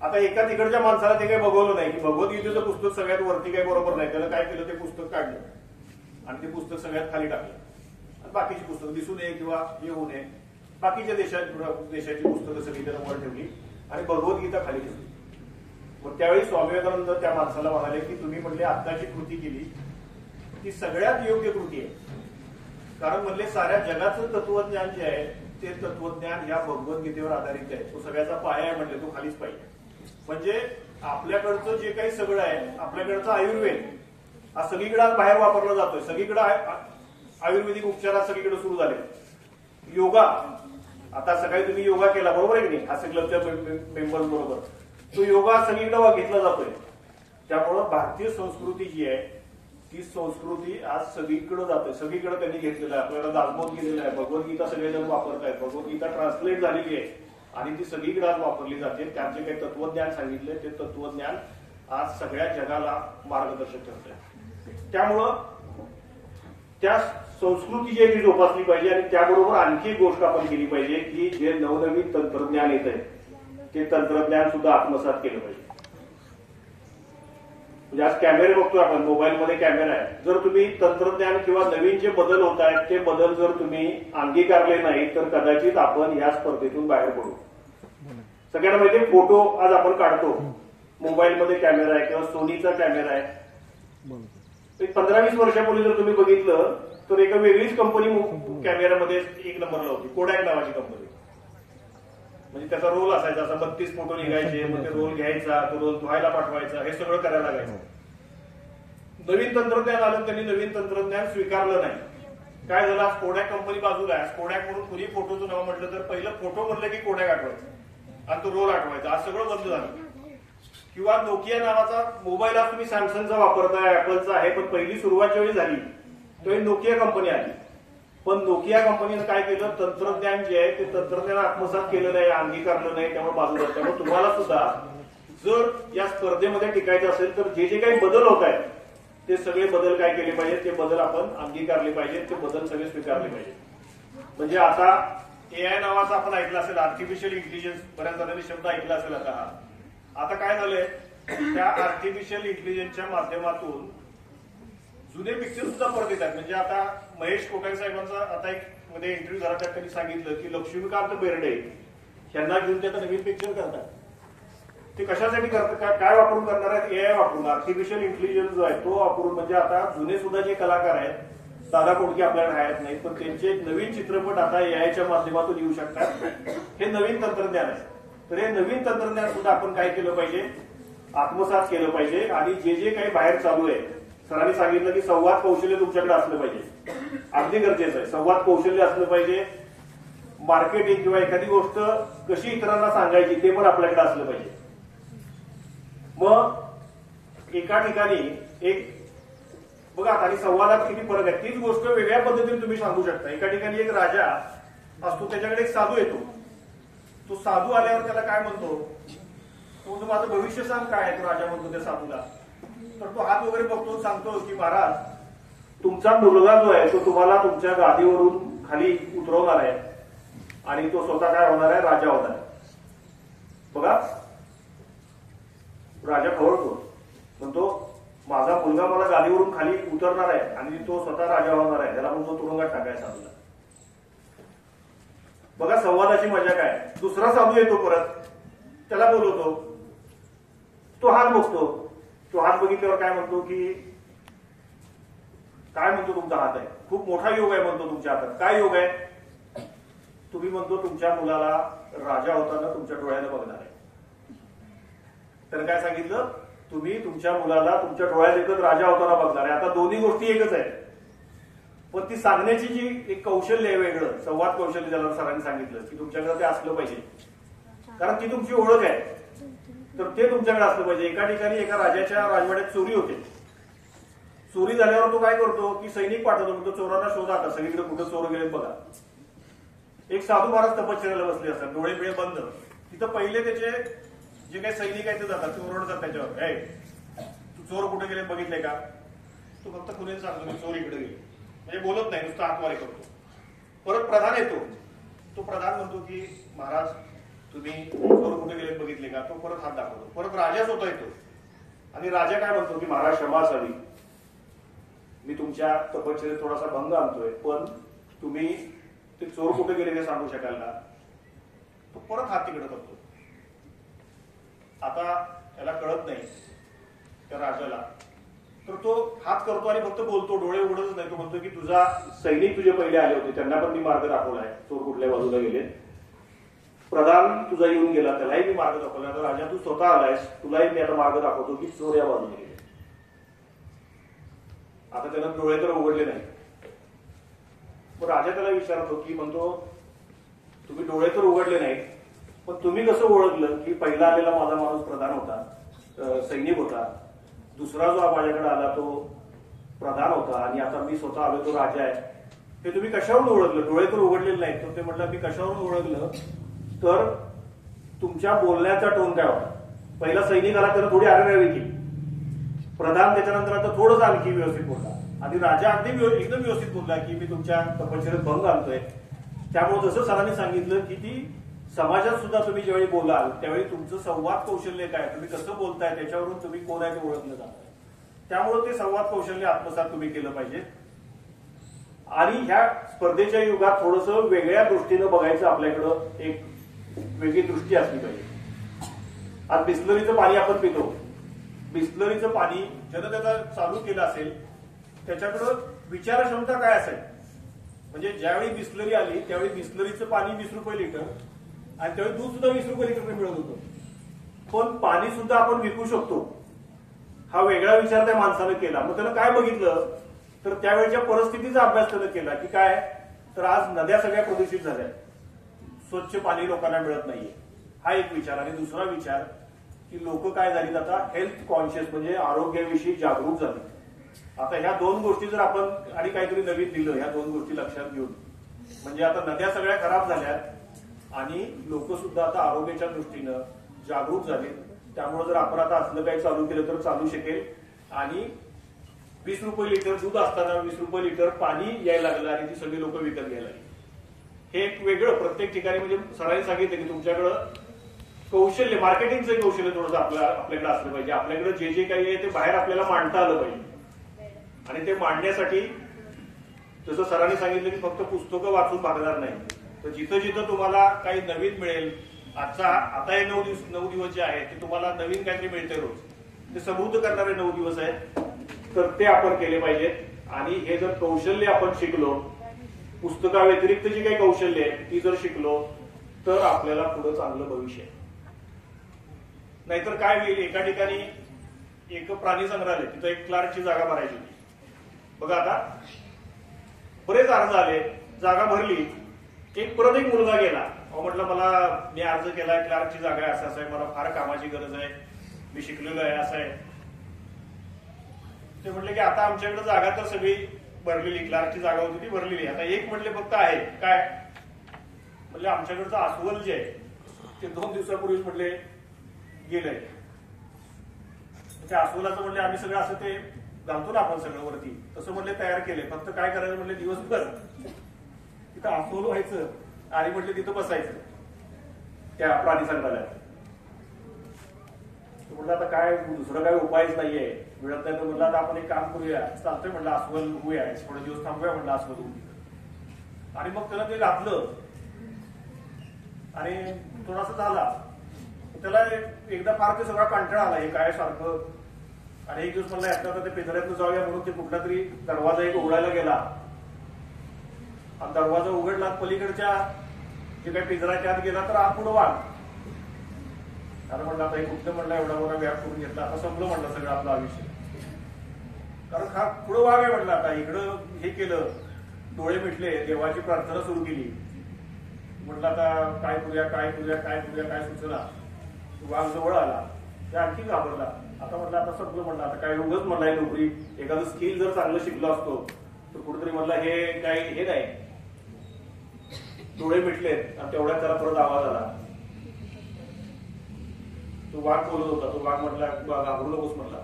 आता एका तिकडच्या माणसाला ते काही बघवलं नाही की भगवद्गीतेचं पुस्तक सगळ्यात वरती काही बरोबर नाही. त्याला काय केलं, ते पुस्तक काढलं आणि ते पुस्तक सगळ्यात खाली टाकलं. बाकीची पुस्तकं दिसू नये किंवा हे होऊ नये, बाकीच्या देशाची पुस्तकं सगळी त्याला वर ठेवली आणि भगवद्गीता खाली ठेवली. मग त्यावेळी स्वामी विवेकानंद त्या माणसाला म्हणाले की तुम्ही म्हणले आत्ताची कृती केली ती सगळ्यात योग्य कृती आहे. कारण म्हणले साऱ्या जगाचं तत्वज्ञान जे आहे ते तत्वज्ञान या भगवद्गीतेवर आधारित आहे. तो सगळ्याचा पाया आहे, म्हणले तो खालीच पाहिजे. म्हणजे आपल्याकडचं जे काही सगळं आहे, आपल्याकडचं आयुर्वेद हा सगळीकडे आज बाहेर वापरला जातोय. सगळीकडे आयुर्वेदिक उपचार सगळीकडे सुरू झाले. योगा, आता सकाळी तुम्ही योगा केला बरोबर आहे की नाही, हास्य क्लबच्या मेंबर्स बरोबर, तो योगा सगळीकडे घेतला जातोय. त्यामुळं भारतीय संस्कृती जी आहे ती संस्कृती आज सगळीकडे जाते. सगळीकडे त्यांनी घेतलेलं आहे. आपल्याला दासबोध गेलेला आहे, भगवद्गीता सगळेजण वापरत आहेत, भगवद्गीता ट्रान्सलेट झालेली आहे आणि ती सगळीकडे आज वापरली जाते. त्यात जे काही तत्वज्ञान सांगितले ते तत्वज्ञान आज सगळ्या जगाला मार्गदर्शक ठरत आहे. त्यामुळं त्या संस्कृती जी जोपासली पाहिजे आणि त्याबरोबर आणखी एक गोष्ट आपण केली पाहिजे की जे नवनवीन तंत्रज्ञान येत आहे ते तंत्रज्ञान सुद्धा आत्मसात केलं पाहिजे. म्हणजे आज कॅमेरे बघतो आपण, मोबाईलमध्ये कॅमेरा आहे. जर तुम्ही तंत्रज्ञान किंवा नवीन जे बदल होत आहेत ते बदल जर तुम्ही अंगीकारले नाही तर कदाचित आपण या स्पर्धेतून बाहेर पडू. सगळ्यांना माहिती, फोटो आज आपण काढतो, मोबाईलमध्ये कॅमेरा आहे किंवा सोनीचा कॅमेरा आहे. 15-20 वर्षापूर्वी जर तुम्ही बघितलं तर एका वेगळीच कंपनी कॅमेऱ्यामध्ये एक नंबरला होती, कोडॅक नावाची कंपनी. म्हणजे त्याचा रोल असायचा, असा 32 फोटो निघायचे, मग ते रोल घ्यायचा, तो रोल धुवायला पाठवायचा, हे सगळं करायला लागायचं. नवीन तंत्रज्ञान आलं, त्यांनी नवीन तंत्रज्ञान स्वीकारलं नाही. काय झालं, आज कोडॅक कंपनी बाजूला आहे. कोडॅक म्हणून कुणी फोटोचं नाव म्हटलं तर पहिलं फोटो म्हटलं की कोडॅक आठवायचं आणि तो रोल आठवायचा. आज सगळं बंद झालं. किंवा नोकिया नावाचा मोबाईल आज तुम्ही सॅमसंगचा वापरताय, ऍपलचा आहे, पण पहिली सुरुवात वेळी झाली तो नोकिया कंपनी आली. पण नोकिया कंपनीनं काय केलं, तंत्रज्ञान जे आहे ते तंत्रज्ञान आत्मसात केलं नाही, अंगीकारलं नाही, त्यामुळे बाजूला. त्यामुळे तुम्हाला सुद्धा जर या स्पर्धेमध्ये टिकायचं असेल तर जे जे काही बदल होत आहेत ते सगळे बदल काय केले पाहिजेत, ते बदल आपण अंगीकारले पाहिजेत, ते बदल सगळे स्वीकारले पाहिजेत. म्हणजे आता एआय नावाचा आपण ऐकला असेल, आर्टिफिशियल इंटेलिजन्स, बऱ्याच जणांनी शब्द ऐकला असेल. आता काय झालंय, त्या आर्टिफिशियल इंटेलिजन्सच्या माध्यमातून जुने पिक्चर सुद्धा परत येतात. म्हणजे आता महेश कोठारे साहेबांचा आता एक मध्ये इंटरव्ह्यू झाला, त्यात त्यांनी सांगितलं की लक्ष्मीकांत बेर्डे यांना घेऊन ते आता नवीन पिक्चर करतात. ते कशासाठी करतात, काय वापरून करणार आहेत, एआय वापरून, आर्टिफिशियल इंटेलिजन्स जो आहे तो वापरून. म्हणजे आता जुने सुद्धा जे कलाकार आहेत, दादा कोडके आपल्याला राहत नाहीत, पण त्यांचे नवीन चित्रपट आता एआयच्या माध्यमातून येऊ शकतात. हे नवीन तंत्रज्ञान आहे. तर हे नवीन तंत्रज्ञान सुद्धा आपण काय केलं पाहिजे, आत्मसात केलं पाहिजे. आणि जे जे काही बाहेर चालू आहे, सरांनी सांगितलं की संवाद कौशल्य तुमच्याकडे असलं पाहिजे, अगदी गरजेचं आहे. संवाद कौशल्य असलं पाहिजे. मार्केटिंग किंवा एखादी गोष्ट कशी इतरांना सांगायची ते पण आपल्याकडे असलं पाहिजे. मग एका ठिकाणी एक बघा, आणि संवादात किती फरक आहे. तीच गोष्ट वेगळ्या पद्धतीने तुम्ही सांगू शकता. एका ठिकाणी एक राजा असतो, त्याच्याकडे एक साधू येतो. तो साधू आल्यावर त्याला काय म्हणतो, तो माझं भविष्य सांग काय आहे. तो राजा म्हणतो त्या साधूला. तर तो हात वगैरे बघतो, सांगतो की महाराज तुमचा मुलगा जो आहे तो तुम्हाला तुमच्या गादीवरून खाली उतरवणार आहे आणि तो स्वतः काय होणार आहे, राजा होणार आहे. बघा, राजा खवळतो, म्हणतो माझा मुलगा मला गादीवरून खाली उतरणार आहे आणि तो स्वतः राजा होणार आहे. त्याला म्हणतो तुरुंगात टाकाय साधूला. बघा संवादाची मजा काय. दुसरा साधू येतो परत, त्याला बोलवतो, तो हात बघतो. तो हात बघितल्यावर काय म्हणतो की काय म्हणतो, तुमचा हात आहे, खूप मोठा योग आहे म्हणतो तुमच्या हातात. काय योग आहे, तुम्ही म्हणतो तुमच्या मुलाला राजा होताना तुमच्या डोळ्यानं बघणार आहे. तर काय सांगितलं, तुम्ही तुमच्या मुलाला तुमच्या डोळ्यात एकच राजा होताना बघणार आहे. आता दोन्ही गोष्टी एकच आहेत, पण ती सांगण्याची जी एक कौशल्य आहे वेगळं, संवाद कौशल्य ज्याला सरांनी सांगितलं की तुमच्याकडे ते असलं पाहिजे, कारण ती तुमची ओळख आहे, तर ते तुमच्याकडे असलं पाहिजे. एका ठिकाणी एका राजाच्या राजवाड्यात चोरी होते. चोरी झाल्यावर तो काय करतो की सैनिक पाठवतो, म्हणतो चोरांना शोधा, आता सगळीकडे कुठं चोर गेले बघा. एक साधू महाराज तपश्चर्याला बसले असतात, डोळे बिळे बंद. तिथं पहिले त्याचे जे काही सैनिक आहेत ते जातात, ते ओरडतात त्याच्यावर, हे तू चोर कुठे गेले बघितले का? तो फक्त कुणी सांगतो मी चोर इकडे गेले, म्हणजे बोलत नाही, नुसतं हातवारे करतो. परत प्रधान येतो, तो प्रधान म्हणतो की महाराज तुम्ही चोर कुठे गेले बघितले का? तो परत हात दाखवतो. परत राजाच होता येतो आणि राजा काय म्हणतो की महाराज क्षमा असावी, मी तुमच्या तपश्चर्येत थोडासा भंग आणतोय, पण तुम्ही ते चोर कुठे गेले हे सांगू शकाल का? तो परत हात तिकडे करतो. आता त्याला कळत नाही त्या राजाला, तर तो हात करतो आणि फक्त बोलतो, डोळे उघडतच नाही. तो म्हणतो की तुझा सैनिक तुझे पहिले आले होते, त्यांना पण मी मार्ग दाखवलाय, चोर कुठल्या बाजूला गेले. प्रधान तुझा येऊन गेला, त्यालाही मी मार्ग दाखवला. आता राजा तू स्वतः आलायस, तुलाही मी आता मार्ग दाखवतो की चोर या बाजूला गेले. आता त्याला डोळे तर उघडले नाही. मग राजा त्याला विचारतो की म्हणतो तुम्ही डोळे तर उघडले नाहीत, पण तुम्ही कसं ओळखलं की पहिला आलेला माझा माणूस प्रधान होता, सैनिक होता, दुसरा जो माझ्याकडे आला तो प्रधान होता, आणि आता मी स्वतः आलो तो राजा आहे, ते तुम्ही कशावरून ओळखलं? डोळे तर उघडलेले नाहीत. तर ते म्हटलं मी कशावरून ओळखलं, तर तुमच्या बोलण्याचा टोन काय होता. पहिला सैनिक आला त्याला थोडी आरेरावी केली, प्रधान त्याच्यानंतर आता थोडंच आणखी व्यवस्थित बोलला, आणि राजा अगदी एकदम व्यवस्थित बोलला की मी तुमच्या तपश्चर्येत भंग आणतोय. त्यामुळे जसं सरांनी सांगितलं की ती समाजात सुद्धा तुम्ही ज्यावेळी बोलाल त्यावेळी तुमचं संवाद कौशल्य काय, तुम्ही कसं बोलताय त्याच्यावरून तुम्ही कोण आहे ते ओळखलं जातं. त्यामुळे ते संवाद कौशल्य आत्मसात तुम्ही केलं पाहिजे. आणि ह्या स्पर्धेच्या युगात थोडंसं वेगळ्या दृष्टीनं बघायचं, आपल्याकडं एक वेगळी दृष्टी असली पाहिजे. आज बिस्लरीचं पाणी आपण पितो, बिस्लरीचं पाणी ज्यानं त्याचा चालू केलं असेल त्याच्याकडं विचारक्षमता काय असेल. म्हणजे ज्यावेळी बिस्लरी आली त्यावेळी बिस्लरीचं पाणी 20 रुपये लिटर, आणि त्यावेळी दूध सुद्धा 20 रुपये लिटर मिळत होतं, पण पाणी सुद्धा आपण विकू शकतो, हा वेगळा विचार त्या माणसानं केला. मग त्यानं काय बघितलं, तर त्यावेळच्या परिस्थितीचा अभ्यास त्यानं केला की काय, तर आज नद्या सगळ्या प्रदूषित झाल्या, स्वच्छ पाणी लोकांना मिळत नाहीये, हा एक विचार. आणि दुसरा विचार की लोक काय झाली आता हेल्थ कॉन्शियस, म्हणजे आरोग्याविषयी जागरूक झाली. आता ह्या दोन गोष्टी जर आपण आणि काहीतरी नवीन दिलं, ह्या दोन गोष्टी लक्षात घेऊन, म्हणजे आता नद्या सगळ्या खराब झाल्यात आणि लोक सुद्धा आता आरोग्याच्या दृष्टीनं जागरूक झाले. त्यामुळे जर आपण आता असलं काही चालू केलं तर चालू शकेल. आणि 20 रुपये लिटर दूध असताना 20 रुपये लिटर पाणी यायला लागलं आणि ती सगळी लोक विकत घ्यायला लागली. हे एक वेगळं प्रत्येक ठिकाणी, म्हणजे सरांनी सांगितलं की तुमच्याकडं कौशल्य, मार्केटिंगचं कौशल्य थोडंसं आपल्याकडे असलं पाहिजे. आपल्याकडे जे जे काही आहे ते बाहेर आपल्याला मांडता आलं पाहिजे. आणि ते मांडण्यासाठी जसं सरांनी सांगितलं की फक्त पुस्तकं वाचून भागणार नाही, तर जिथं जिथं तुम्हाला काही नवीन मिळेल, आता हे 9 दिवस जे आहेत ते तुम्हाला नवीन काहीतरी मिळते रोज, ते समृद्ध करणारे 9 दिवस आहेत, तर ते आपण केले पाहिजेत. आणि हे जर कौशल्य आपण शिकलो, पुस्तकाव्यतिरिक्त जी काही कौशल्य आहे ती जर शिकलो, तर आपल्याला पुढे चांगलं भविष्य आहे. नाहीतर काय होईल, एका ठिकाणी एक प्राणी संग्रहालय, तिथं एक क्लार्कची जागा भरायची होती. बघा आता बरेच अर्ज आले, जागा भरली, परत एक मुलगा गेला, म्हटलं मी अर्ज केलाय, क्लार्कची जागा आहे, असं आहे, मला फार कामाची गरज आहे, मी शिकलेलो आहे, असं आहे. ते म्हटले की आता आमच्याकडे जागा तर सगळी भरलेली, क्लार्कची जागा होती ती भरलेली, आता एक म्हटले फक्त आहे काय, म्हटले आमच्याकडचं अस्वल जे आहे ते 2 दिवसापूर्वीच म्हटले गेलंय. त्या अस्वलाचं म्हणले आम्ही सगळं असं ते घालतो ना आपण सगळं वरती, तसं म्हणले तयार केले, फक्त काय करायचं म्हणले दिवसभर तिथं अस्वल व्हायचं आणि म्हटले तिथं बसायचं त्या प्राणी संग्रहालयात. म्हटलं आता काय दुसरं काय उपायच नाहीये, मिळत नाही, तर म्हटलं आता आपण एक काम करूया, चालतंय म्हटलं अस्वल होऊया, थोडे दिवस थांबूया म्हटलं अस्वल होऊ. आणि मग त्याला ते घातलं आणि थोडासा झाला, त्याला एकदा फार ते सगळा कंटाळा आला, हे काय सारखं. आणि एक दिवस मला यातनं ते पिंजऱ्यातनं जाऊया म्हणून ते कुठला तरी दरवाजा एक उघडायला गेला, आणि दरवाजा उघडला, पलीकडच्या जे काही पिंजरा त्यात गेला, तर आत पुढं वाघ. आता म्हणलं आता हे कुठलं म्हणलं एवढा मोठा व्याप करून घेतला, आता संपलं म्हणलं सगळं आपलं आयुष्य. कारण हा पुढं वाघ आहे म्हटलं. आता इकडं हे केलं, डोळे मिटले, देवाची प्रार्थना सुरू केली. म्हटलं आता काय करूया काय करूया काय करूया काय सुचना. वाघ जवळ आला, ते आणखी घाबरला. आता म्हटलं आता संपलं म्हणलं. आता काय उगाच म्हणला ही नोकरी, एखादं स्किल जर चांगलं शिकलो असतो तर कुठेतरी म्हणलं हे काही हे नाही. डोळे मिटलेत आणि तेवढ्यात त्याला परत आवाज आला. तो वाघ बोलत होता. तो वाघ म्हटला घाबरू नकोस म्हटला,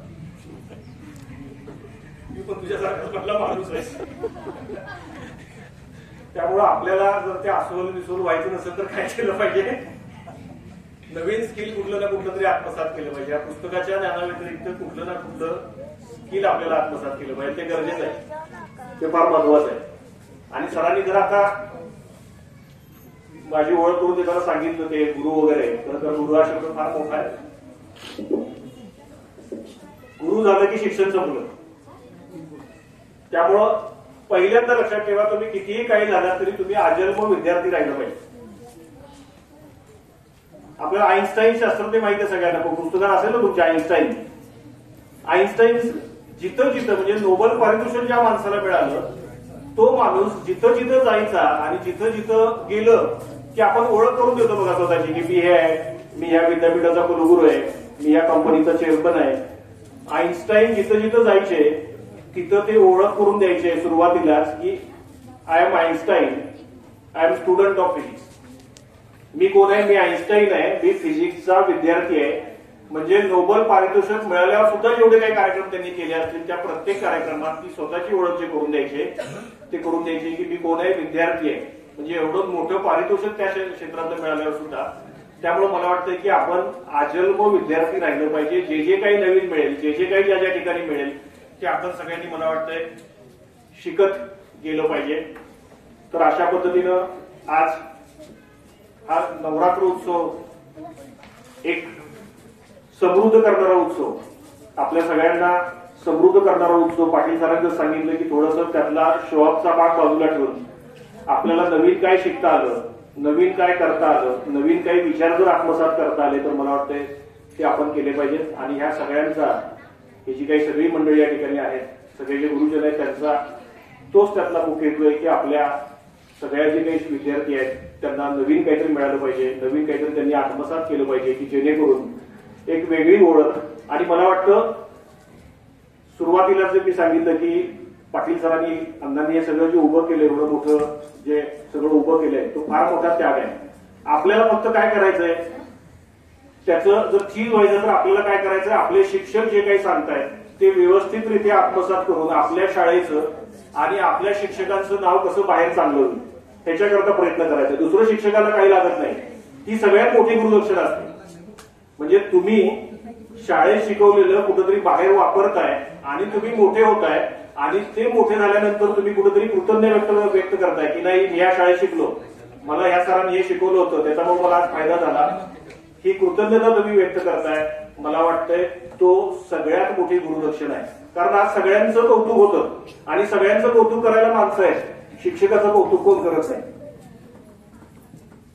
मी पण तुझ्यासारखाच म्हटला माणूस आहे. त्यामुळं आपल्याला जर ते अस्वल विसवल व्हायचं नसेल तर काय केलं पाहिजे, नवीन स्किल कुठलं ना कुठलं तरी आत्मसात केलं पाहिजे. या पुस्तकाच्या ज्ञानाव्यतिरिक्त कुठलं ना कुठलं स्किल आपल्याला आत्मसात केलं पाहिजे, ते गरजेचं आहे, ते फार महत्वाचं आहे. आणि सरांनी जर आता माझी ओळख करून देताना सांगितलं ते गुरु वगैरे, तर गुरु हा शब्द फार मोठा आहे. गुरु झालं की शिक्षण संपलं. त्यामुळं पहिल्यांदा लक्षात ठेवा, तुम्ही कितीही काही झाला तरी तुम्ही आजन्म विद्यार्थी राहिलं पाहिजे. आपल्याला आईन्स्टाईन शास्त्रज्ञ माहिती आहे सगळ्यांना, पुस्तकात असेल ना तुमच्या आईन्स्टाईन जिथं जिथं म्हणजे नोबेल पारितोषिक ज्या माणसाला मिळालं, तो माणूस जिथं जिथं जायचा आणि जिथं जिथं गेलं की आपण ओळख करून देतो बघा स्वतःची, की मी हे आहे, मी या विद्यापीठाचा कुलगुरू आहे, मी या कंपनीचा चेअरमन आहे. आईन्स्टाईन जिथं जिथं जायचे तिथं ते ओळख करून द्यायचे सुरुवातीलाच, की I am Einstein, I am student of physics. मी कोण आहे, मी आईन्स्टाईन आहे, मी फिजिक्सचा विद्यार्थी आहे. म्हणजे नोबेल पारितोषिक मिळाल्यावर सुद्धा जेवढे काही कार्यक्रम त्यांनी केले असतील त्या प्रत्येक कार्यक्रमात ती स्वतःची ओळख जे करून द्यायचे ते करून द्यायचे, की मी कोण आहे, विद्यार्थी आहे. म्हणजे एवढं मोठं पारितोषिक त्या क्षेत्रातलं मिळाल्यावर सुद्धा. त्यामुळे मला वाटतं की आपण आजन्म विद्यार्थी राहिलं पाहिजे. जे जे काही नवीन मिळेल, जे जे काही ज्या ज्या ठिकाणी मिळेल ते आपण सगळ्यांनी मला वाटतंय शिकत गेलं पाहिजे. तर अशा पद्धतीनं आज हा नवरात्र उत्सव एक समृद्ध करणारा उत्सव, आपल्या सगळ्यांना समृद्ध करणारा उत्सव. पाटील सरांनी जर सांगितलं की थोडंसं त्यातला शॉपचा भाग बाजूला ठेवून आपल्याला नवीन काय शिकता आलं, नवीन काय करता आलं, नवीन काही विचार जर आत्मसात करता आले तर मला वाटतंय ते आपण केले पाहिजेत. आणि ह्या सगळ्यांचा, ही जी काही सगळी मंडळी या ठिकाणी आहेत, सगळे जे गुरुजन आहेत, त्यांचा तोच त्यातला मुख्य हेतू आहे की आपल्या सगळ्या जे काही विद्यार्थी आहेत त्यांना नवीन काहीतरी मिळालं पाहिजे, नवीन काहीतरी त्यांनी आत्मसात केलं पाहिजे, की जेणेकरून एक वेगळी ओळख. आणि मला वाटतं सुरुवातीला जे मी सांगितलं की पाटील सरांनी अण्णांनी हे सगळं जे उभं केलं, एवढं मोठं जे सगळं उभं केलंय, तो फार मोठा त्याग आहे. आपल्याला फक्त काय करायचंय, त्याचं जर चीज व्हायचं तर आपल्याला काय करायचंय, आपले शिक्षक जे काही सांगतायत ते व्यवस्थितरित्या आत्मसात करून आपल्या शाळेचं आणि आपल्या शिक्षकांचं नाव कसं बाहेर चांगलं होईल ह्याच्याकरता प्रयत्न करायचा. दुसरं शिक्षकाला काही लागत नाही, ती सगळ्यात मोठी गुरुदक्षिणा असते. म्हणजे तुम्ही शाळेत शिकवलेलं कुठेतरी बाहेर वापरताय आणि तुम्ही मोठे होताय आणि ते मोठे झाल्यानंतर तुम्ही कुठेतरी कृतज्ञ व्यक्त करताय की नाही, मी या शाळेत शिकलो, मला ह्या सरांनी हे शिकवलं होतं, त्याच्यामुळे मला आज फायदा झाला. ही कृतज्ञता तुम्ही व्यक्त करताय, मला वाटतंय तो सगळ्यात मोठी गुरुदक्षिणा आहे. कारण आज सगळ्यांचं कौतुक होतं आणि सगळ्यांचं कौतुक करायला माणसं आहेत, शिक्षकाचं कौतुक कोण करत नाही.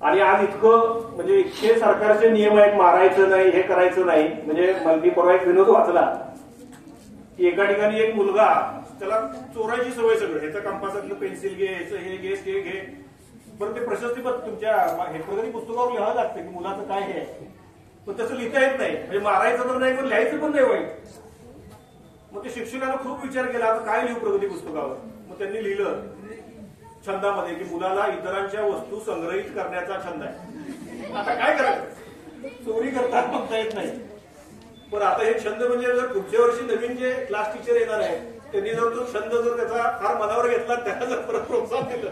आणि आज इतकं म्हणजे इतके सरकारचे नियम आहेत, मारायचं नाही, हे करायचं नाही. म्हणजे मी परवा एक विनोद वाचला की एका ठिकाणी एक मुलगा, त्याला चोरायची सवय, सगळं ह्याचं कंपासातलं पेन्सिल घे, ह्याचं हे घे, ते घे. बरं ते प्रशस्तीपत्र तुमच्या हे प्रगती पुस्तकावर लिहावं लागतं की मुलाचं काय हे, पण तसं लिहिता येत नाही. म्हणजे मारायचं तर नाही पण लिहायचं पण नाही वाईट. मग ते शिक्षकानं खूप विचार केला, आता काय लिहू प्रगती पुस्तकावर. मग त्यांनी लिहिलं छंदामध्ये की मुलाला इतरांच्या वस्तू संग्रहित करण्याचा छंद आहे. आता काय करायचं, चोरी करतात म्हणता येत नाही. पण आता हे छंद म्हणजे जर पुढच्या वर्षी नवीन जे क्लास टीचर येणार आहे त्यांनी जर तो छंद जर त्याचा फार मनावर घेतला, त्याला जर परत प्रोत्साहन दिलं,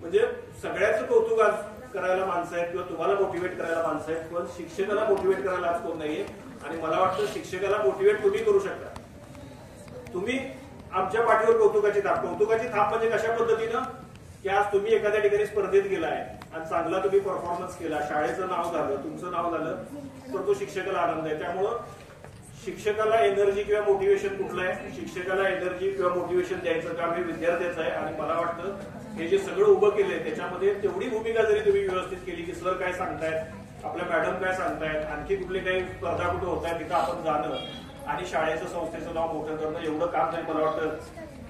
म्हणजे सगळ्याच कौतुक आज करायला माणसं आहेत किंवा तुम्हाला मोटिवेट करायला माणसं आहेत, पण शिक्षकाला मोटिवेट करायला आज कोण नाहीये. आणि मला वाटतं शिक्षकाला मोटिवेट तुम्ही करू शकता. तुम्ही आमच्या पाठीवर कौतुकाची थाप म्हणजे कशा पद्धतीनं की आज तुम्ही एखाद्या ठिकाणी स्पर्धेत गेलाय आणि चांगला तुम्ही परफॉर्मन्स केला, शाळेचं नाव झालं, तुमचं नाव झालं, तर तो शिक्षकाला आनंद आहे. त्यामुळं शिक्षकाला एनर्जी किंवा मोटिवेशन कुठलं आहे, शिक्षकाला एनर्जी किंवा मोटिवेशन द्यायचं काम हे विद्यार्थ्याचं आहे. आणि मला वाटतं हे जे सगळं उभं केलंय त्याच्यामध्ये तेवढी भूमिका जरी तुम्ही व्यवस्थित केली की सर काय सांगतायत आपल्या मॅडम काय सांगतायत, आणखी कुठले काही स्पर्धा कुठे होत आहेत तिथं आपण जाणं आणि शाळेचं संस्थेचं नाव मोठं करणं, एवढं काम जरी मला वाटतं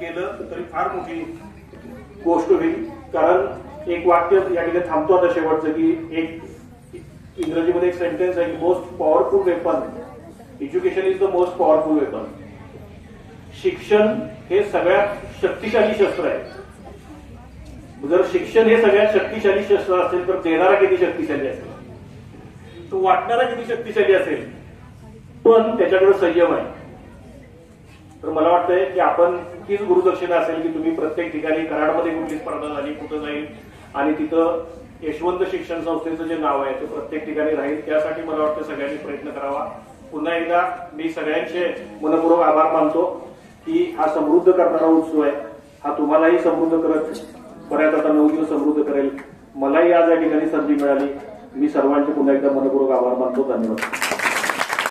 केलं तरी फार मोठी गोष्ट होईल. कारण एक वाक्य या ठिकाणी थांबतो आता शेवटचं, की एक इंग्रजीमध्ये एक सेंटेन्स आहे, most powerful weapon, education is the most powerful weapon. शिक्षण हे सगळ्यात शक्तिशाली शस्त्र आहे. जर शिक्षण हे सगळ्यात शक्तिशाली शस्त्र असेल तर देणारा किती शक्तिशाली असेल, तो वाटणारा किती शक्तिशाली असेल, पण त्याच्याकडे संयम आहे. तर मला वाटतंय की आपण हीच गुरुदक्षिणा असेल की तुम्ही प्रत्येक ठिकाणी कराडमध्ये कुठली स्पर्धा झाली कुठं जाईल आणि तिथं यशवंत शिक्षण संस्थेचं जे नाव आहे ते प्रत्येक ठिकाणी राहील. त्यासाठी मला वाटतं सगळ्यांनी प्रयत्न करावा. पुन्हा एकदा मी सगळ्यांचे मनपूर्वक आभार मानतो की हा समृद्ध करणारा उत्सव आहे. हा तुम्हालाही समृद्ध करत बऱ्याच आता 9 दिवस समृद्ध करेल. मलाही आज या ठिकाणी संधी मिळाली. मी सर्वांचे पुन्हा एकदा मनपूर्वक आभार मानतो. धन्यवाद.